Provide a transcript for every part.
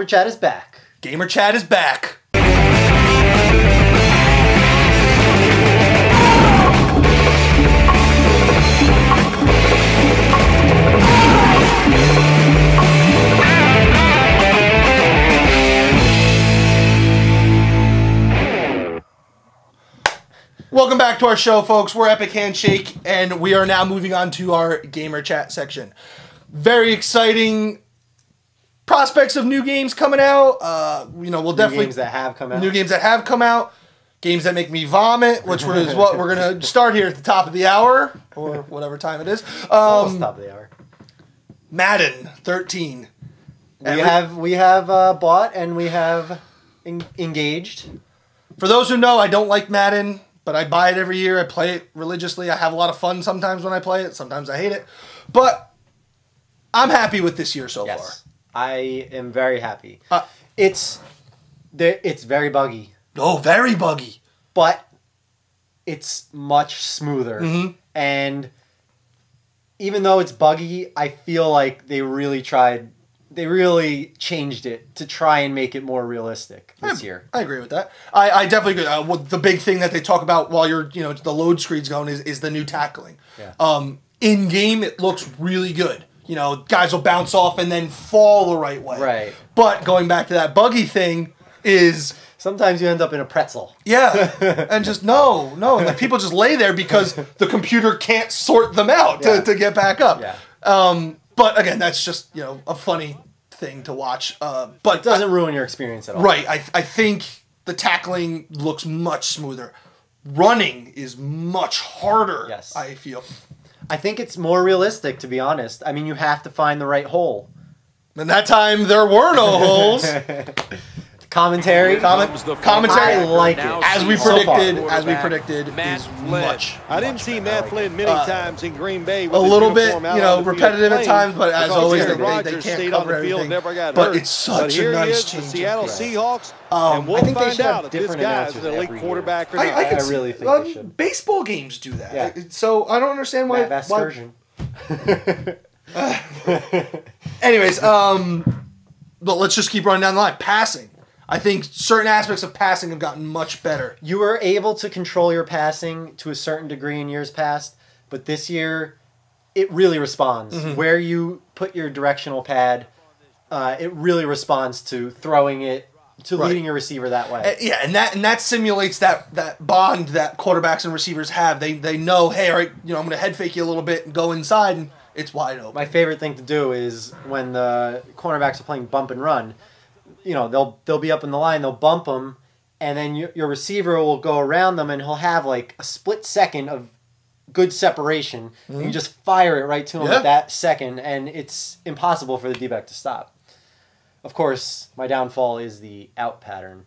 Chat is back. Gamer Chat is back. Welcome back to our show, folks. We're Epic Handshake, and we are now moving on to our Gamer Chat section. Very exciting prospects of new games coming out. We'll definitely... New games that have come out. New games that have come out. Games that make me vomit, which is what we're going to start here at the top of the hour, or whatever time it is. Almost top of the hour. Madden 13. We have bought and we have engaged. For those who know, I don't like Madden, but I buy it every year. I play it religiously. I have a lot of fun sometimes when I play it. Sometimes I hate it. But I'm happy with this year so far. I am very happy. It's very buggy. Oh, very buggy. But it's much smoother. Mm-hmm. And even though it's buggy, I feel like they really changed it to try and make it more realistic this year. I agree with that. I definitely agree. The big thing that they talk about while you're, the load screen's going is the new tackling. Yeah. In game, it looks really good. Guys will bounce off and then fall the right way. Right. But going back to that buggy thing is... Sometimes you end up in a pretzel. Yeah. And just, no. Like, people just lay there because the computer can't sort them out to get back up. Yeah. But again, that's just, a funny thing to watch. But it doesn't ruin your experience at all. Right. I think the tackling looks much smoother. Running is much harder, yes. I feel. I think it's more realistic, to be honest. I mean, you have to find the right hole. And that time, there were no holes. Commentary. I like it. As we predicted, is much. I didn't see Matt Flynn many times in Green Bay. A little bit, repetitive at times, but as always, they can't cover everything. But it's such a nice change. The Seattle Seahawks, and we'll find out if this guy is an elite quarterback or not. I really think they should. Baseball games do that. Yeah. So I don't understand why. Version. Anyways, but let's just keep running down the line. Passing. I think certain aspects of passing have gotten much better. You were able to control your passing to a certain degree in years past, but this year, it really responds. Mm-hmm. Where you put your directional pad, it really responds to throwing it, to leading your receiver that way. And that simulates that bond that quarterbacks and receivers have. They know, hey, all right, I'm going to head fake you a little bit and go inside, and it's wide open. My favorite thing to do is when the cornerbacks are playing bump and run. They'll be up in the line, they'll bump them, and then your receiver will go around them, and he'll have like a split second of good separation. Mm-hmm. And you just fire it right to him at that second, and it's impossible for the D-back to stop. Of course, my downfall is the out pattern,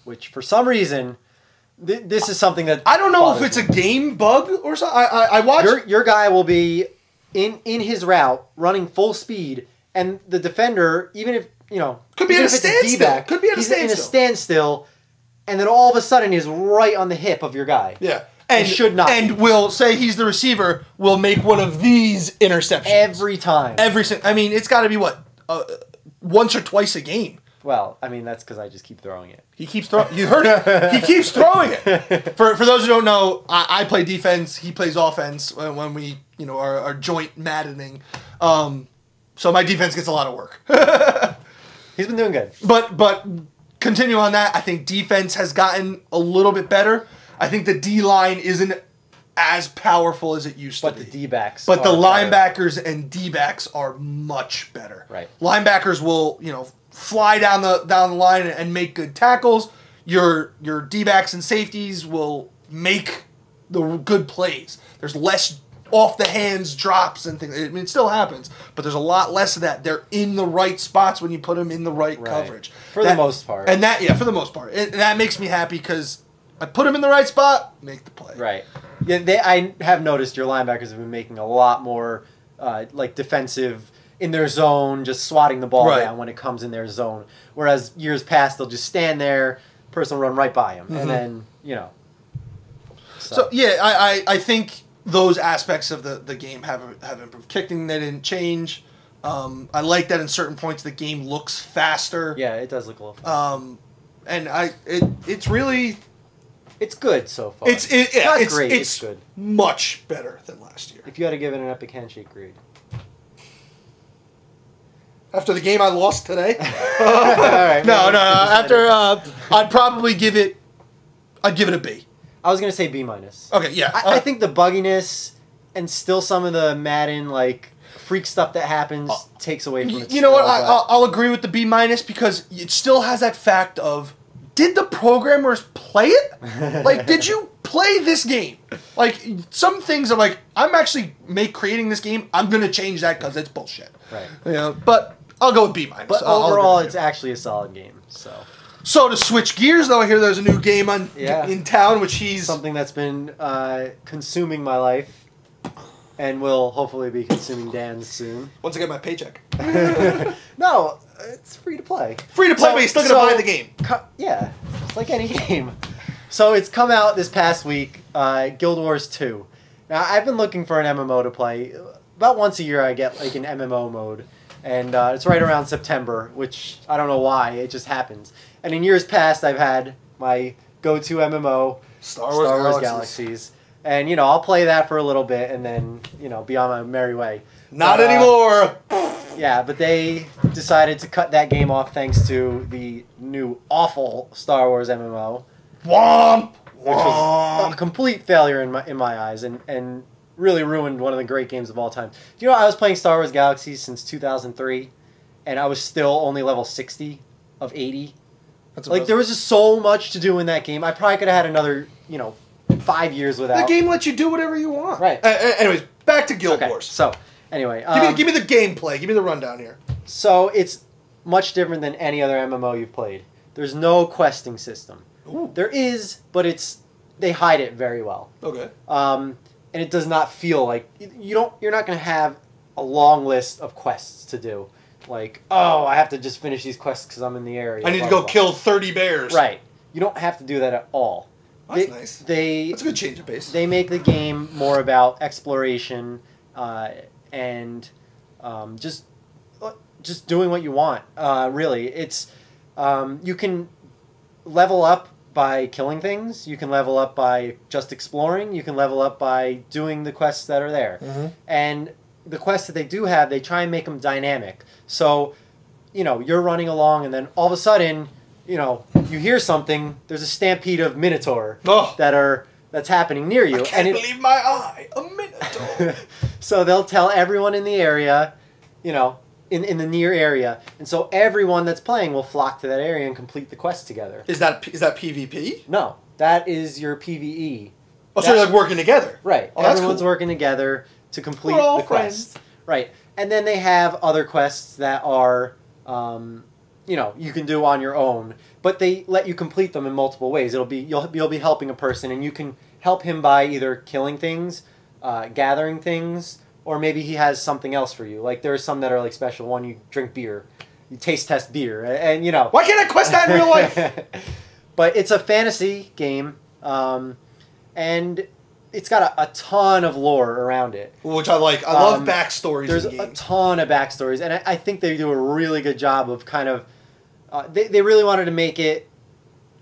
which for some reason, this is something that I don't know if it's a game bug or something. I watched... Your guy will be in his route, running full speed, and the defender, even if could be in a standstill. He's in a standstill, and then all of a sudden he's right on the hip of your guy. Yeah. And should not. And will say he's the receiver, will make one of these interceptions. Every time. It's got to be once or twice a game. Well, that's because I just keep throwing it. He keeps throwing. You heard it. He keeps throwing it. For those who don't know, I play defense. He plays offense when we are joint maddening. So my defense gets a lot of work. He's been doing good. But continue on that. I think defense has gotten a little bit better. I think the D-line isn't as powerful as it used to be. But the D-backs But the linebackers and D-backs are much better. Right. Linebackers will, fly down the line and make good tackles. Your D-backs and safeties will make the good plays. There's less off the hands drops and things. It still happens, but there's a lot less of that. They're in the right spots when you put them in the right coverage. For the most part. And for the most part. And that makes me happy because I put them in the right spot, make the play. Right. Yeah, I have noticed your linebackers have been making a lot more defensive in their zone, just swatting the ball down when it comes in their zone. Whereas years past, they'll just stand there, person will run right by him, and then, So I think those aspects of the game have improved. Kicking, they didn't change. I like that in certain points the game looks faster. Yeah, it does look a little faster. And it's really... It's good so far. It's not great, it's good. Much better than last year. If you had to give it an epic handshake grade. After the game I lost today? All right, no. After, I'd probably give it... I'd give it a B. I was going to say B-. Okay, yeah. I think the bugginess and still some of the Madden, like, freak stuff that happens takes away from it. You know what? I'll agree with the B- because it still has that fact of, did the programmers play it? Like, did you play this game? Like, some things are like, I'm actually creating this game. I'm going to change that because it's bullshit. Right. You know, but I'll go with B-. But overall, it's actually a solid game, So to switch gears, though, I hear there's a new game in town, which he's... Something that's been consuming my life. And will hopefully be consuming Dan's soon. Once I get my paycheck. No, it's free to play. Free to play, but you're still going to buy the game. Yeah, it's like any game. So it's come out this past week, Guild Wars 2. Now, I've been looking for an MMO to play. About once a year I get like an MMO mode. And it's right around September, which I don't know why, it just happens. And in years past, I've had my go-to MMO, Star Wars Galaxies. And, you know, I'll play that for a little bit and then, you know, be on my merry way. Not anymore! Yeah, but they decided to cut that game off thanks to the new awful Star Wars MMO. Womp! Which was a complete failure in my eyes and really ruined one of the great games of all time. Do you know, I was playing Star Wars Galaxies since 2003, and I was still only level 60 of 80. That's like, there was just so much to do in that game. I probably could have had another, you know, 5 years without. The game lets you do whatever you want. Right. Anyways, back to Guild Wars. So, anyway. Give me the gameplay. Give me the rundown here. So, it's much different than any other MMO you've played. There's no questing system. Ooh. There is, but they hide it very well. Okay. And it does not feel like... You're not going to have a long list of quests to do. Like, oh, I have to just finish these quests because I'm in the area. I need to go kill 30 bears. Right. You don't have to do that at all. That's nice. That's a good change of pace. They make the game more about exploration and just doing what you want. Really, it's you can level up by killing things. You can level up by just exploring. You can level up by doing the quests that are there. Mm-hmm. And the quests that they do have, they try and make them dynamic. So, you know, you're running along, and then all of a sudden, you know, you hear something. There's a stampede of Minotaur that's happening near you. I can't believe my eye. A Minotaur. So they'll tell everyone in the area, you know, in the near area, and so everyone that's playing will flock to that area and complete the quest together. Is that PvP? No, that is your PvE. Oh, so they're like working together. Right. Oh, everyone's working together to complete the quest. Right. And then they have other quests that are, you know, you can do on your own, but they let you complete them in multiple ways. You'll be helping a person, and you can help him by either killing things, gathering things, or maybe he has something else for you. Like, there are some that are like special. One, you drink beer, you taste test beer, and you know. Why can't I quest that in real life? But it's a fantasy game, and it's got a ton of lore around it. Which I like. I love backstories. There's a ton of backstories, and I think they do a really good job of kind of... They really wanted to make it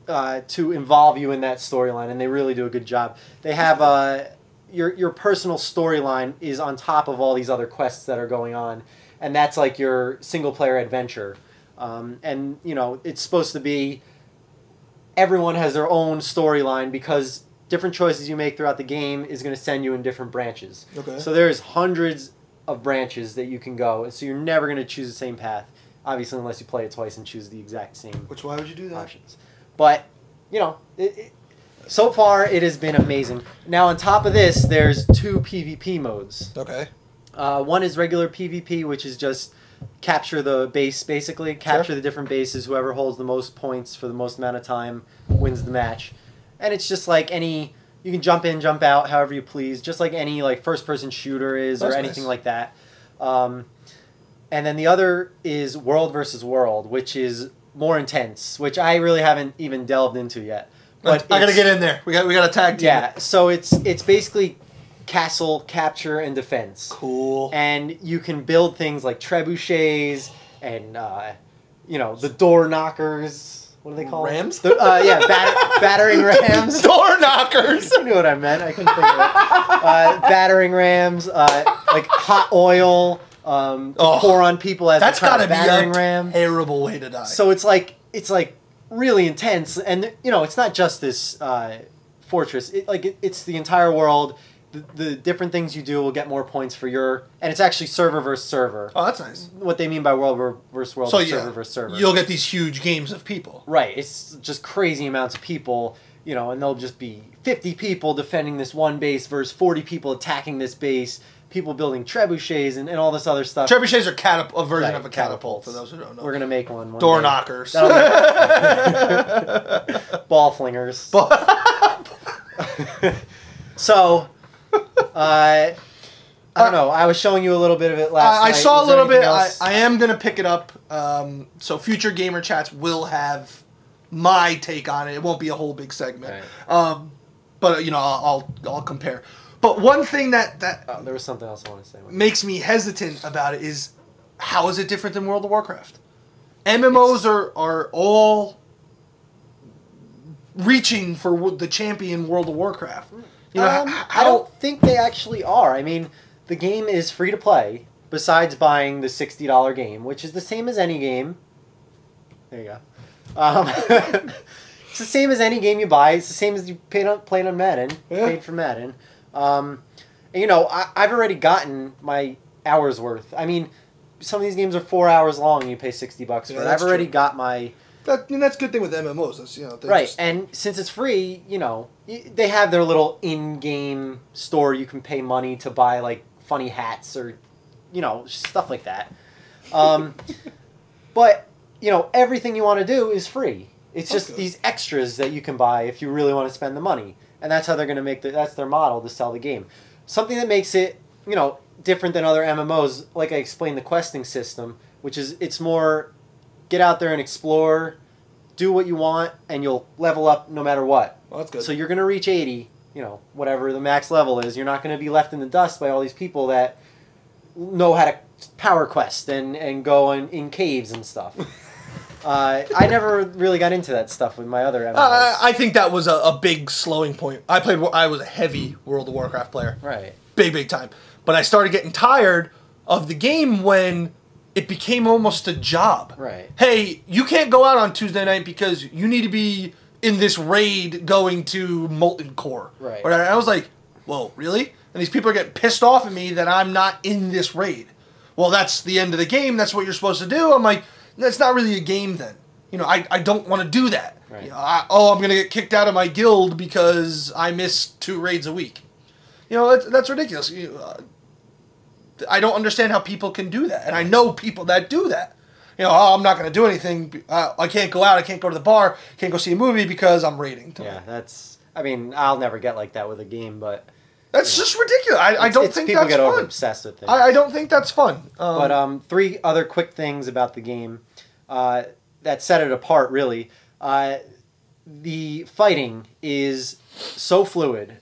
to involve you in that storyline, and they really do a good job. They have... Your personal storyline is on top of all these other quests that are going on, and that's like your single-player adventure. And, you know, it's supposed to be... Everyone has their own storyline because... different choices you make throughout the game is going to send you in different branches. Okay. So there's hundreds of branches that you can go, so you're never going to choose the same path. Obviously, unless you play it twice and choose the exact same. Why would you do that? Options. But, you know, so far it has been amazing. Now, on top of this, there's 2 PvP modes. Okay. One is regular PvP, which is just capture the base, basically. Capture the different bases. Whoever holds the most points for the most amount of time wins the match. And it's just like any... You can jump in, jump out, however you please. Just like any like first-person shooter is, or anything like that. And then the other is World versus World, which is more intense, which I really haven't even delved into yet. But I gotta get in there. We got a tag team. Yeah, so it's basically castle capture and defense. Cool. And you can build things like trebuchets and you know, the door knockers. What do they call Rams? Battering rams. Door knockers. You knew what I meant. I couldn't think of it. Battering rams, like hot oil, pour on people as that's gotta battering be a ram. terrible way to die. So it's like really intense, and you know, it's not just this fortress. It's the entire world. The different things you do will get more points for your, and it's actually server versus server. Oh, that's nice. What they mean by world versus world is server versus server. You'll get these huge games of people. Right. It's just crazy amounts of people, you know, and there'll just be 50 people defending this one base versus 40 people attacking this base, people building trebuchets and all this other stuff. Trebuchets are a version of a catapult, for those who don't know. We're going to make one. Door knockers. Ball flingers. So... I don't know. I was showing you a little bit of it last night. I saw Was a there little bit. anything else? I am going to pick it up. So future gamer chats will have my take on it. It won't be a whole big segment. Right. But you know, I'll compare. But one thing that there was something else I want to say. Makes me hesitant about it is how is it different than World of Warcraft? MMOs are all reaching for the champion World of Warcraft. You know, I don't think they actually are. I mean, the game is free to play, besides buying the $60 game, which is the same as any game. There you go. It's the same as any game you buy. It's the same as you played on Madden. Yeah. Paid for Madden. And, you know, I've already gotten my hours worth. I mean, some of these games are 4 hours long and you pay $60 for it. I've already got my... That's a good thing with MMOs. That's, you know, right, and since it's free, you know, they have their little in-game store. You can pay money to buy, like, funny hats or, you know, stuff like that. But, you know, everything you want to do is free. It's just these extras that you can buy if you really want to spend the money. And that's how they're going to make that's their model to sell the game. Something that makes it, you know, different than other MMOs, like I explained, the questing system, which is, it's more... Get out there and explore, do what you want, and you'll level up no matter what. Well, that's good. So you're going to reach 80, you know, whatever the max level is. You're not going to be left in the dust by all these people that know how to power quest and go in caves and stuff. I never really got into that stuff with my other MMOs. I think that was a big slowing point. I was a heavy World of Warcraft player. Right. Big time. But I started getting tired of the game when... It became almost a job. Right. Hey, you can't go out on Tuesday night because you need to be in this raid going to Molten Core. Right. And I was like, whoa, really? And these people are getting pissed off at me that I'm not in this raid. Well, that's the end of the game. That's what you're supposed to do. I'm like, that's not really a game then. You know, I don't want to do that. Right. You know, I'm going to get kicked out of my guild because I miss 2 raids a week. You know, that's ridiculous. I don't understand how people can do that. And I know people that do that. You know, I'm not going to do anything. I can't go out. I can't go to the bar. Can't go see a movie because I'm raiding. Yeah, that's... I mean, I'll never get like that with a game, but... That's just ridiculous. I don't think people that's get fun. over obsessed with things. I don't think that's fun. But 3 other quick things about the game that set it apart, really. The fighting is so fluid.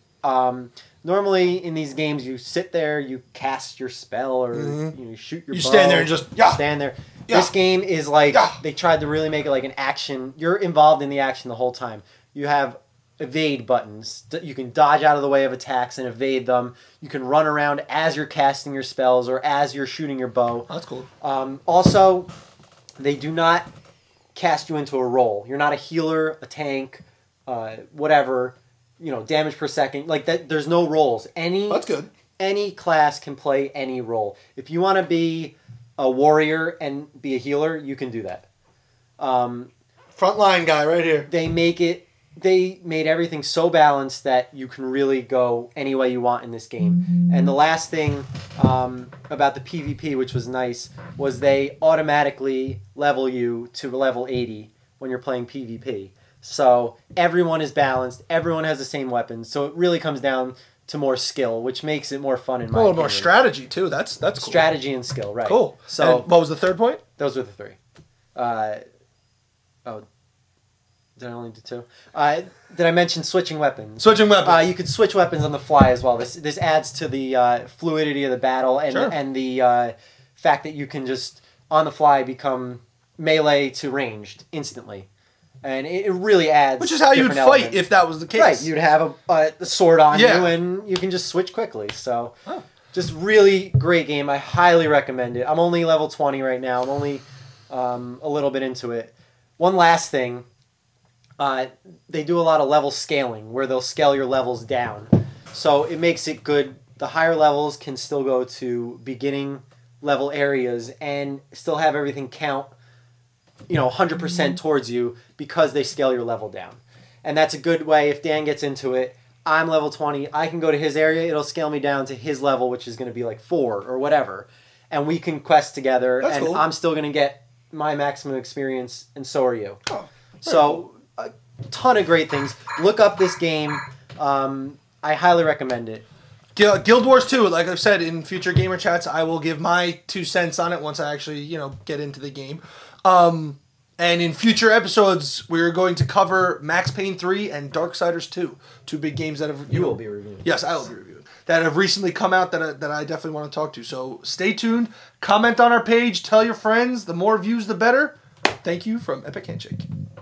Normally in these games, you sit there, you cast your spell, or you shoot your bow. You stand there and just stand there. Yeah. This game is like they tried to really make it like an action. You're involved in the action the whole time. You have evade buttons. You can dodge out of the way of attacks and evade them. You can run around as you're casting your spells or as you're shooting your bow. Oh, that's cool. Also, they do not cast you into a role. You're not a healer, a tank, whatever. You know, damage per second. Like that. There's no roles. That's good. Any class can play any role. If you want to be a warrior and be a healer, you can do that. Frontline guy right here. They made everything so balanced that you can really go any way you want in this game. And the last thing about the PvP, which was nice, was they automatically level you to level 80 when you're playing PvP. So everyone is balanced. Everyone has the same weapons. So it really comes down to more skill, which makes it more fun in my opinion. More strategy too. That's cool. Strategy and skill, right? Cool. So And what was the third point? those were the 3. Did I only do 2? Did I mention switching weapons? Switching weapons. You could switch weapons on the fly as well. This adds to the fluidity of the battle and the fact that you can just on the fly become melee to ranged instantly, and it really adds. Which is how you would fight if that was the case. Right, you'd have a sword on you, and you can just switch quickly. So, just really great game. I highly recommend it. I'm only level 20 right now. I'm only a little bit into it. One last thing. They do a lot of level scaling where they'll scale your levels down. So it makes it good. The higher levels can still go to beginning level areas and still have everything count, 100% towards you because they scale your level down. And that's a good way. If Dan gets into it, I'm level 20. I can go to his area. It'll scale me down to his level, which is going to be like 4 or whatever. And we can quest together. That's cool. I'm still going to get my maximum experience, and so are you. Oh, so a ton of great things. Look up this game. I highly recommend it. Guild Wars 2, like I've said in future gamer chats, I will give my 2 cents on it once I actually, get into the game. And in future episodes, we're going to cover Max Payne 3 and Darksiders 2, 2 big games that have you will be reviewing. Yes, I will be reviewing. That have recently come out that I definitely want to talk to. So stay tuned. Comment on our page. Tell your friends. The more views, the better. Thank you from Epic Handshake.